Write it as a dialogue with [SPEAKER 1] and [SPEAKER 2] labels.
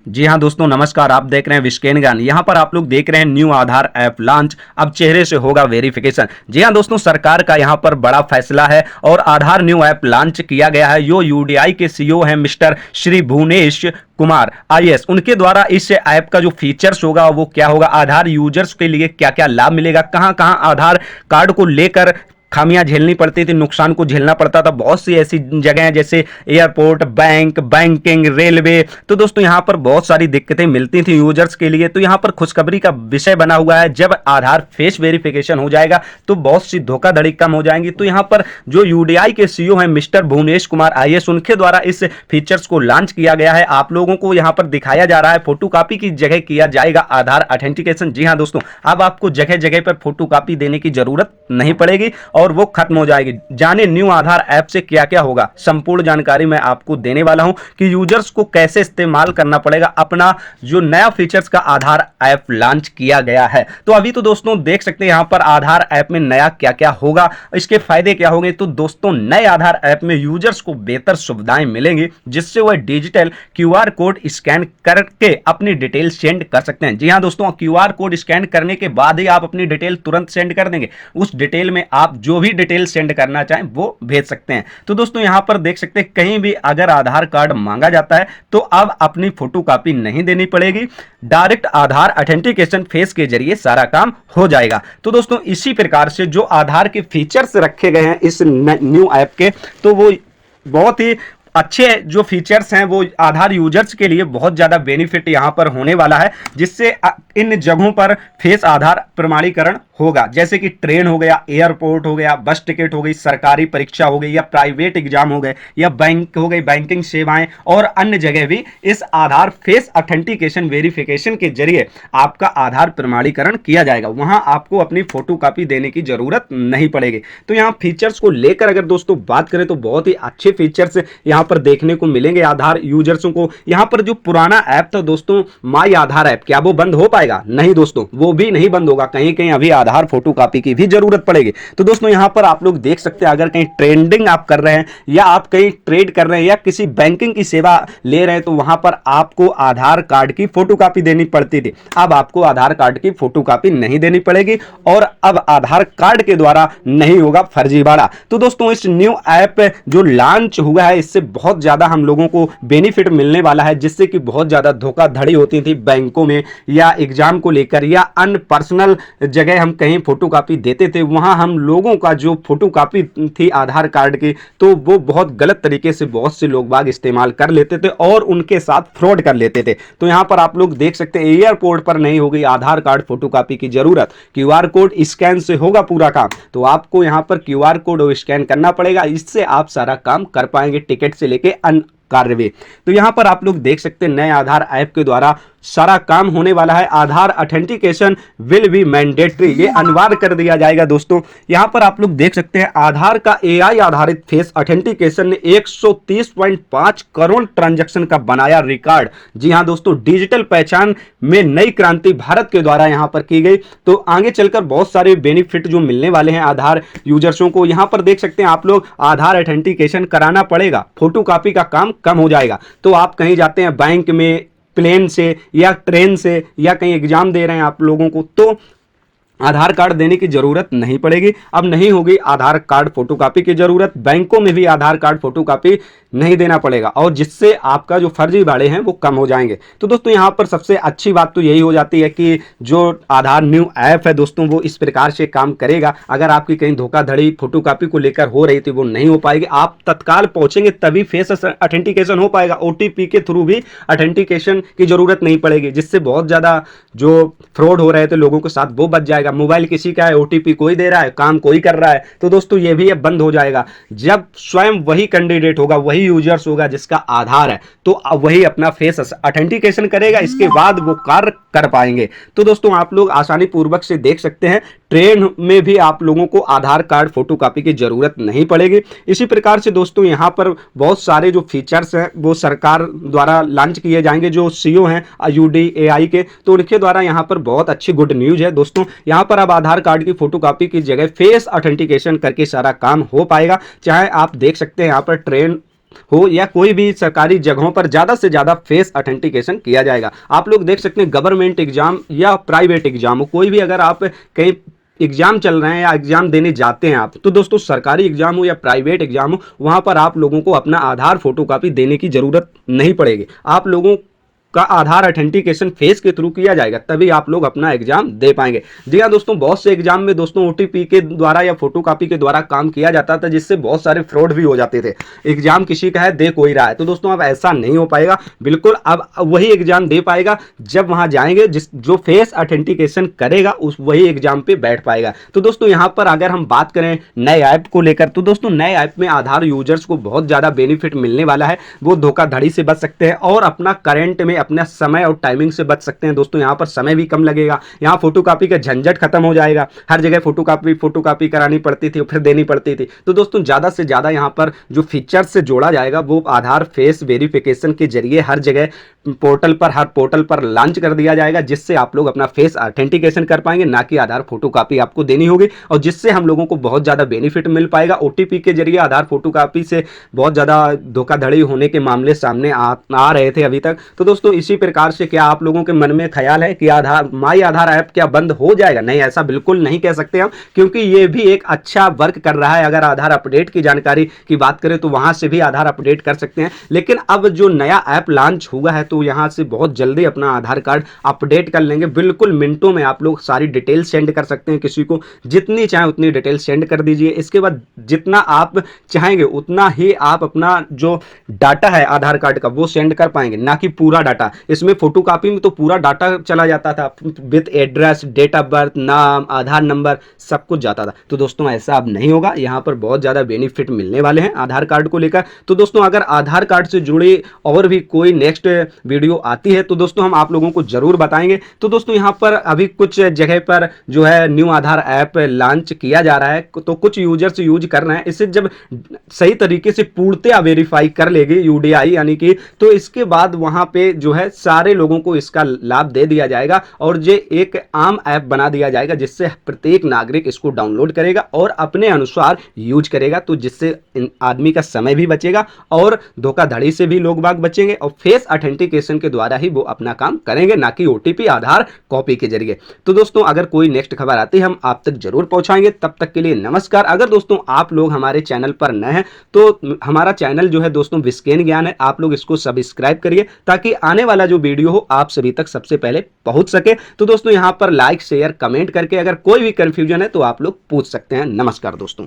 [SPEAKER 1] जी हाँ दोस्तों, नमस्कार। आप देख रहे हैं विस्केन ज्ञान। यहाँ पर आप लोग देख रहे हैं न्यू आधार ऐप लॉन्च। अब चेहरे से होगा वेरिफिकेशन। जी हाँ दोस्तों, सरकार का यहाँ पर बड़ा फैसला है और आधार न्यू ऐप लॉन्च किया गया है। जो यूडीआई के सीईओ हैं मिस्टर श्री भुवनेश कुमार आईएएस, उनके द्वारा इस ऐप का जो फीचर्स होगा वो क्या होगा, आधार यूजर्स के लिए क्या क्या लाभ मिलेगा, कहाँ कहाँ आधार कार्ड को लेकर खामियां झेलनी पड़ती थी, नुकसान को झेलना पड़ता था। बहुत सी ऐसी जगह हैं जैसे एयरपोर्ट, बैंक, बैंकिंग, रेलवे। तो दोस्तों यहाँ पर बहुत सारी दिक्कतें मिलती थी यूजर्स के लिए। तो यहाँ पर खुशखबरी का विषय बना हुआ है, जब आधार फेस वेरिफिकेशन हो जाएगा तो बहुत सी धोखाधड़ी कम हो जाएंगी। तो यहाँ पर जो यूडीआई के सीईओ हैं मिस्टर भुवनेश कुमार आईएएस, उनके द्वारा इस फीचर्स को लॉन्च किया गया है। आप लोगों को यहाँ पर दिखाया जा रहा है फोटोकॉपी की जगह किया जाएगा आधार ऑथेंटिकेशन। जी हाँ दोस्तों, अब आपको जगह जगह पर फोटोकॉपी देने की जरूरत नहीं पड़ेगी और वो खत्म हो जाएगी। जाने न्यू आधार ऐप से क्या क्या होगा, संपूर्ण जानकारी मैं आपको देने वाला हूं कि यूजर्स को कैसे इस्तेमाल करना पड़ेगा अपना जो नया फीचर्स का आधार ऐप लॉन्च किया गया है। तो अभी तो दोस्तों देख सकते हैं यहां पर आधार ऐप में नया क्या क्या होगा, इसके फायदे क्या होंगे। तो दोस्तों नए आधार ऐप में यूजर्स को बेहतर सुविधाएं मिलेंगी, जिससे वह डिजिटल क्यूआर कोड स्कैन करके अपनी डिटेल सेंड कर सकते हैं। जी हां दोस्तों, क्यूआर कोड स्कैन करने के बाद ही आप अपनी डिटेल तुरंत सेंड कर देंगे। उस डिटेल में आप जो भी डिटेल सेंड करना चाहें वो भेज सकते हैं। तो दोस्तों यहां पर देख सकते हैं कहीं भी अगर आधार कार्ड मांगा जाता है तो अब अपनी फोटोकॉपी नहीं देनी पड़ेगी, डायरेक्ट आधार ऑथेंटिकेशन फेस के जरिए सारा काम हो जाएगा। तो दोस्तों इसी प्रकार से जो आधार के फीचर्स रखे गए हैं इस न्यू ऐप के, तो वो बहुत ही अच्छे जो फीचर्स हैं वो आधार यूजर्स के लिए बहुत ज़्यादा बेनिफिट यहाँ पर होने वाला है, जिससे इन जगहों पर फेस आधार प्रमाणीकरण होगा। जैसे कि ट्रेन हो गया, एयरपोर्ट हो गया, बस टिकट हो गई, सरकारी परीक्षा हो गई या प्राइवेट एग्जाम हो गए या बैंक हो गई, बैंकिंग सेवाएं और अन्य जगह भी इस आधार फेस ऑथेंटिकेशन वेरिफिकेशन के जरिए आपका आधार प्रमाणीकरण किया जाएगा। वहां आपको अपनी फोटोकॉपी देने की जरूरत नहीं पड़ेगी। तो यहाँ फीचर्स को लेकर अगर दोस्तों बात करें तो बहुत ही अच्छे फीचर्स यहाँ पर देखने को मिलेंगे आधार यूजर्सों को। यहाँ पर जो पुराना ऐप था दोस्तों माई आधार ऐप, क्या वो बंद हो पाएगा? नहीं दोस्तों, वो भी नहीं बंद होगा। कहीं कहीं अभी आधार फोटोकॉपी की भी जरूरत पड़ेगी। तो दोस्तों यहां पर आप लोग देख सकते हैं, अगर कहीं ट्रेडिंग आप कर रहे हैं या आप कहीं ट्रेड कर रहे हैं या किसी बैंकिंग की सेवा ले रहे हैं तो वहां पर आपको आधार कार्ड की फोटोकॉपी देनी पड़ती थी। अब आपको आधार कार्ड की फोटोकॉपी नहीं देनी पड़ेगी और अब आधार कार्ड के द्वारा नहीं होगा फर्जीवाड़ा। तो दोस्तों इस न्यू ऐप जो लॉन्च हुआ है इससे बहुत ज्यादा हम लोगों को बेनिफिट मिलने वाला है, जिससे कि बहुत ज्यादा धोखाधड़ी होती थी बैंकों में या एग्जाम को लेकर या अन्य पर्सनल जगह हम कहीं फोटोकॉपी देते थे, वहां हम लोगों का जो फोटोकॉपी थी आधार कार्ड की तो वो बहुत गलत तरीके से बहुत से लोग बाग इस्तेमाल कर लेते थे और उनके साथ फ्रॉड कर लेते थे। तो यहां पर आप लोग देख सकते हैं एयरपोर्ट पर नहीं होगी आधार कार्ड फोटोकॉपी की जरूरत, क्यूआर कोड स्कैन से होगा पूरा काम। तो आपको यहां पर क्यूआर कोड स्कैन करना पड़ेगा, इससे आप सारा काम कर पाएंगे, टिकट से लेके अन्य कार्य भी। तो यहां पर आप लोग देख सकते हैं नए आधार ऐप के द्वारा सारा काम होने वाला है। आधार ऑथेंटिकेशन विल बी मैंडेटरी, ये अनिवार्य कर दिया जाएगा। दोस्तों यहां पर आप लोग देख सकते हैं आधार का एआई आधारित फेस ऑथेंटिकेशन ने 130.5 करोड़ ट्रांजैक्शन का बनाया रिकॉर्ड। जी हां दोस्तों, डिजिटल पहचान में नई क्रांति भारत के द्वारा यहां पर की गई। तो आगे चलकर बहुत सारे बेनिफिट जो मिलने वाले हैं आधार यूजर्सों को। यहां पर देख सकते हैं आप लोग आधार ऑथेंटिकेशन कराना पड़ेगा, फोटोकॉपी का काम कम हो जाएगा। तो आप कहीं जाते हैं बैंक में, प्लेन से या ट्रेन से या कहीं एग्जाम दे रहे हैं आप लोगों को, तो आधार कार्ड देने की जरूरत नहीं पड़ेगी। अब नहीं होगी आधार कार्ड फोटोकॉपी की जरूरत, बैंकों में भी आधार कार्ड फोटोकॉपी नहीं देना पड़ेगा और जिससे आपका जो फर्जीवाड़े हैं वो कम हो जाएंगे। तो दोस्तों यहाँ पर सबसे अच्छी बात तो यही हो जाती है कि जो आधार न्यू ऐप है दोस्तों वो इस प्रकार से काम करेगा। अगर आपकी कहीं धोखाधड़ी फोटोकॉपी को लेकर हो रही थी वो नहीं हो पाएगी, आप तत्काल पहुंचेंगे तभी फेस ऑथेंटिकेशन हो पाएगा। ओटीपी के थ्रू भी ऑथेंटिकेशन की जरूरत नहीं पड़ेगी, जिससे बहुत ज्यादा जो फ्रॉड हो रहे थे लोगों के साथ वो बच जाएगा। मोबाइल किसी का है, ओटीपी कोई दे रहा है, काम कोई कर रहा है, तो दोस्तों ये भी अब बंद हो जाएगा। जब स्वयं वही कैंडिडेट होगा, वही यूजर्स होगा जिसका आधार है, तो वही अपना फेस ऑथेंटिकेशन करेगा, इसके बाद वो कार्य कर पाएंगे। तो दोस्तों आप लोग आसानी पूर्वक से देख सकते हैं ट्रेन में भी आप लोगों को आधार कार्ड फोटोकॉपी की जरूरत नहीं पड़ेगी। इसी प्रकार से दोस्तों यहाँ पर बहुत सारे जो फीचर्स हैं वो सरकार द्वारा लॉन्च किए जाएंगे। जो सीईओ हैं यूडीएआई के, तो उनके द्वारा यहाँ पर बहुत अच्छी गुड न्यूज है दोस्तों। यहाँ पर अब आधार कार्ड की फोटोकॉपी की जगह फेस ऑथेंटिकेशन करके सारा काम हो पाएगा। चाहे आप देख सकते हैं यहाँ पर ट्रेन हो या कोई भी सरकारी जगहों पर ज़्यादा से ज़्यादा फेस ऑथेंटिकेशन किया जाएगा। आप लोग देख सकते हैं गवर्नमेंट एग्जाम या प्राइवेट एग्जाम हो, कोई भी अगर आप कहीं एग्जाम चल रहे हैं या एग्जाम देने जाते हैं आप, तो दोस्तों सरकारी एग्जाम हो या प्राइवेट एग्जाम हो, वहां पर आप लोगों को अपना आधार फोटोकॉपी देने की जरूरत नहीं पड़ेगी। आप लोगों का आधार ऑथेंटिकेशन फेस के थ्रू किया जाएगा, तभी आप लोग अपना एग्जाम दे पाएंगे। जी हाँ दोस्तों, बहुत से एग्जाम में दोस्तों ओटीपी के द्वारा या फोटोकॉपी के द्वारा काम किया जाता था, जिससे बहुत सारे फ्रॉड भी हो जाते थे। एग्जाम किसी का है, दे कोई रहा है, तो दोस्तों अब ऐसा नहीं हो पाएगा। बिल्कुल अब वही एग्जाम दे पाएगा जब वहां जाएंगे, जो फेस ऑथेंटिकेशन करेगा उस वही एग्जाम पे बैठ पाएगा। तो दोस्तों यहाँ पर अगर हम बात करें नए ऐप को लेकर, तो दोस्तों नए ऐप में आधार यूजर्स को बहुत ज्यादा बेनिफिट मिलने वाला है। वो धोखाधड़ी से बच सकते हैं और अपना करंट में अपना समय और टाइमिंग से बच सकते हैं। दोस्तों यहाँ पर समय भी कम लगेगा, यहाँ फोटोकॉपी का झंझट खत्म हो जाएगा। हर जगह फोटोकॉपी करानी पड़ती थी, फिर देनी पड़ती थी। तो दोस्तों ज़्यादा से ज़्यादा यहाँ पर जो फीचर से जोड़ा जाएगा वो आधार फेस वेरिफिकेशन के जरिए हर जगह हर पोर्टल पर लॉन्च कर दिया जाएगा, जिससे आप लोग अपना फेस ऑथेंटिकेशन कर पाएंगे, ना कि आधार फोटोकॉपी आपको देनी होगी, और जिससे हम लोगों को बहुत ज़्यादा बेनिफिट मिल पाएगा। ओटीपी के जरिए आधार फोटोकॉपी से बहुत ज़्यादा धोखाधड़ी होने के मामले सामने आ रहे थे अभी तक। तो दोस्तों इसी प्रकार से क्या आप लोगों के मन में ख्याल है कि माई आधार ऐप क्या बंद हो जाएगा? नहीं, ऐसा बिल्कुल नहीं कह सकते हम, क्योंकि ये भी एक अच्छा वर्क कर रहा है। अगर आधार अपडेट की जानकारी की बात करें तो वहां से भी आधार अपडेट कर सकते हैं, लेकिन अब जो नया ऐप लॉन्च हुआ है तो यहां से बहुत जल्दी अपना आधार कार्ड अपडेट कर लेंगे। बिल्कुल मिनटों में आप लोग सारी डिटेल सेंड कर सकते हैं, किसी को जितनी चाहे उतनी डिटेल सेंड कर दीजिए। इसके बाद जितना आप चाहेंगे उतना ही आप अपना जो डाटा है आधार कार्ड का वो सेंड कर पाएंगे, ना कि पूरा डाटा। इसमें फोटोकॉपी में तो पूरा डाटा चला जाता था, with address, date of birth, नाम, आधार नंबर, सब कुछ जाता था। तो दोस्तों ऐसा अब नहीं होगा, यहाँ पर बहुत ज़्यादा बेनिफिट मिलने वाले हैं आधार कार्ड को लेकर। तो दोस्तों अगर आधार कार्ड से जुड़ी और भी कोई नेक्स्ट वीडियो आती है तो दोस्तों हम आप लोगों को जरूर बताएंगे। तो दोस्तों यहाँ पर अभी कुछ जगह पर जो है न्यू आधार ऐप लॉन्च किया जा रहा है, तो कुछ यूजर्स यूज कर रहे हैं। इसे जब सही तरीके से पूर्णतया वेरीफाई कर लेगी यूडीआई यानी कि, तो इसके बाद वहां पे जो है सारे लोगों को इसका लाभ दे दिया जाएगा और ये एक आम ऐप बना दिया जाएगा, जिससे प्रत्येक नागरिक इसको डाउनलोड करेगा और अपने अनुसार यूज करेगा। तो जिससे आदमी का समय भी बचेगा और धोखाधड़ी से भी लोग बाग बचेंगे, और फेस ऑथेंटिकेशन के द्वारा ही वो अपना काम करेंगे, ना कि ओटीपी आधार कॉपी के जरिए। तो दोस्तों अगर कोई नेक्स्ट खबर आती है हम आप तक जरूर पहुंचाएंगे। तब तक के लिए नमस्कार। अगर दोस्तों आप लोग हमारे चैनल पर नए हैं तो हमारा चैनल जो है दोस्तों विस्केन ज्ञान है, आप लोग इसको सब्सक्राइब करिए ताकि आने वाला जो वीडियो हो आप सभी तक सबसे पहले पहुंच सके। तो दोस्तों यहाँ पर लाइक शेयर कमेंट करके अगर कोई भी कंफ्यूजन है तो आप लोग पूछ सकते हैं। नमस्कार दोस्तों।